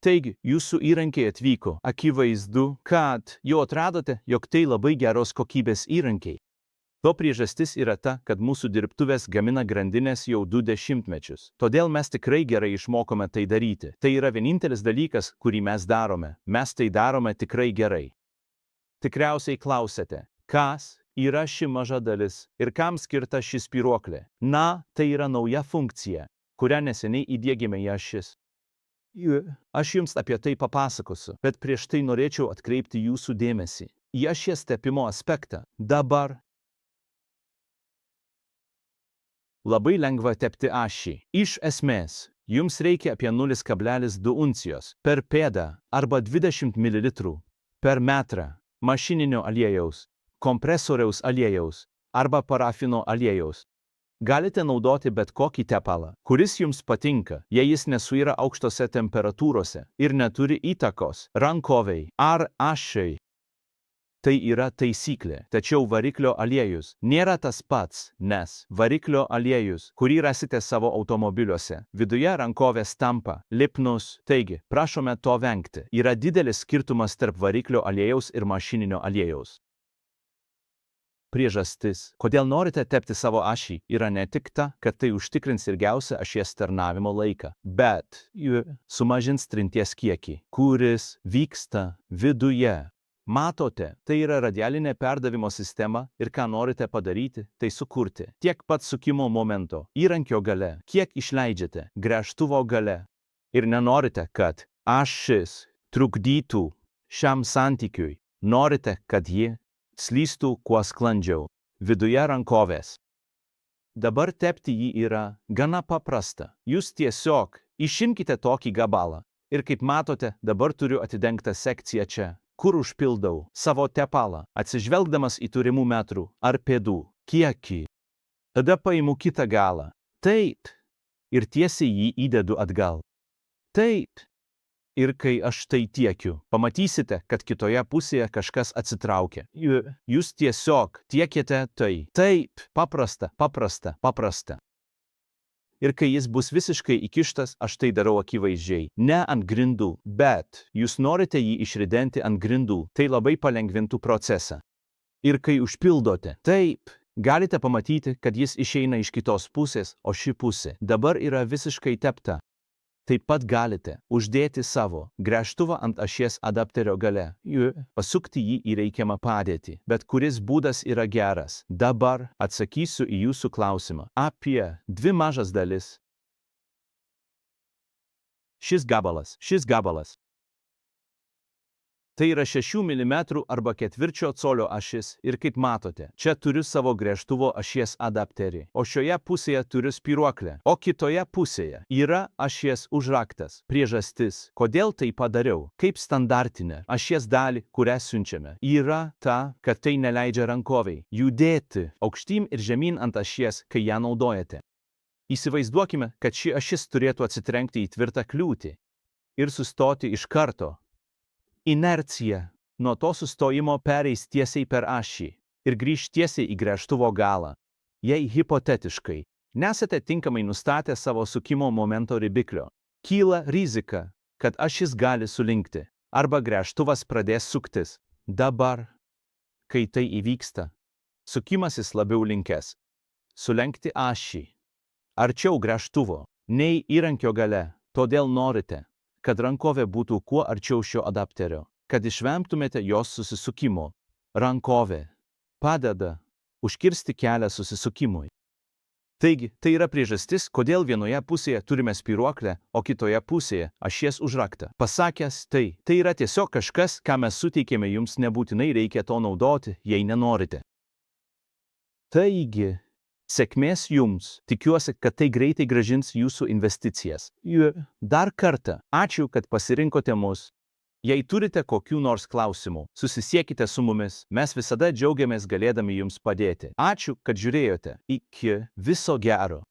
Taigi, jūsų įrankiai atvyko. Akivaizdu, kad jau atradote, jog tai labai geros kokybės įrankiai. To priežastis yra ta, kad mūsų dirbtuvės gamina grandinės jau 2 dešimtmečius. Todėl mes tikrai gerai išmokome tai daryti. Tai yra vienintelis dalykas, kurį mes darome. Mes tai darome tikrai gerai. Tikriausiai klausėte, kas yra ši maža dalis ir kam skirta ši spyruoklė? Na, tai yra nauja funkcija, kurią neseniai įdiegėme į ašis. Aš jums apie tai papasakosiu, bet prieš tai norėčiau atkreipti jūsų dėmesį į ašies tepimo aspektą. Dabar labai lengva tepti ašį. Iš esmės, jums reikia apie 0,2 uncijos per pėdą arba 20 ml per metrą mašininio aliejaus, kompresoriaus aliejaus arba parafino aliejaus. Galite naudoti bet kokį tepalą, kuris jums patinka, jei jis nesuyra aukštose temperatūrose ir neturi įtakos rankovei ar ašiai. Tai yra taisyklė, tačiau variklio aliejus nėra tas pats, nes variklio aliejus, kurį rasite savo automobiliuose, viduje rankovės tampa lipnus, taigi, prašome to vengti. Yra didelis skirtumas tarp variklio aliejaus ir mašininio aliejaus. Priežastis, kodėl norite tepti savo ašį, yra ne tik ta, kad tai užtikrins ilgiausią ašies tarnavimo laiką, bet sumažins trinties kiekį, kuris vyksta viduje. Matote, tai yra radialinė perdavimo sistema ir ką norite padaryti, tai sukurti tiek pat sukimo momento įrankio gale, kiek išleidžiate gręžtuvo gale. Ir nenorite, kad ašis trukdytų šiam santykiui. Norite, kad ji slystų kuo sklandžiau viduje rankovės. Dabar tepti jį yra gana paprasta. Jūs tiesiog išimkite tokį gabalą. Ir kaip matote, dabar turiu atidengtą sekciją čia, kur užpildau savo tepalą, atsižvelgdamas į turimų metrų ar pėdų kiekį. Tada paimu kitą galą. Taip. Ir tiesiai jį įdedu atgal. Taip. Ir kai aš tai tiekiu, pamatysite, kad kitoje pusėje kažkas atsitraukia. Jūs tiesiog tiekite tai. Taip. Paprasta, paprasta, paprasta. Ir kai jis bus visiškai įkištas, aš tai darau akivaizdžiai. Ne ant grindų, bet jūs norite jį išridenti ant grindų, tai labai palengvintų procesą. Ir kai užpildote, taip, galite pamatyti, kad jis išeina iš kitos pusės, o ši pusė dabar yra visiškai tepta. Taip pat galite uždėti savo gręžtuvą ant ašies adapterio gale, pasukti jį į reikiamą padėtį, bet kuris būdas yra geras. Dabar atsakysiu į jūsų klausimą apie 2 mažas dalis. Šis gabalas. Tai yra 6 mm arba 1/4 colio ašis ir kaip matote, čia turiu savo gręžtuvo ašies adapterį, o šioje pusėje turiu spyruoklę, o kitoje pusėje yra ašies užraktas. Priežastis, kodėl tai padariau, kaip standartinę ašies dalį, kurią siunčiame, yra ta, kad tai neleidžia rankoviai judėti aukštyn ir žemyn ant ašies, kai ją naudojate. Įsivaizduokime, kad ši ašis turėtų atsitrenkti į tvirtą kliūtį ir sustoti iš karto. Inercija nuo to sustojimo pereis tiesiai per ašį ir grįš tiesiai į gręžtuvo galą. Jei hipotetiškai nesate tinkamai nustatę savo sukimo momento ribiklio, kyla rizika, kad ašis gali sulinkti arba gręžtuvas pradės suktis. Dabar, kai tai įvyksta, sukimasis labiau linkęs sulenkti ašį arčiau gręžtuvo nei įrankio gale, todėl norite, kad rankovė būtų kuo arčiau šio adapterio, kad išvengtumėte jos susisukimo. Rankovė padeda užkirsti kelią susisukimui. Taigi, tai yra priežastis, kodėl vienoje pusėje turime spyruoklę, o kitoje pusėje ašies užraktą. Pasakęs tai yra tiesiog kažkas, ką mes suteikėme, jums nebūtinai reikia to naudoti, jei nenorite. Taigi, sėkmės jums. Tikiuosi, kad tai greitai grąžins jūsų investicijas. Dar kartą, ačiū, kad pasirinkote mus. Jei turite kokių nors klausimų, susisiekite su mumis. Mes visada džiaugiamės galėdami jums padėti. Ačiū, kad žiūrėjote. Iki viso gero.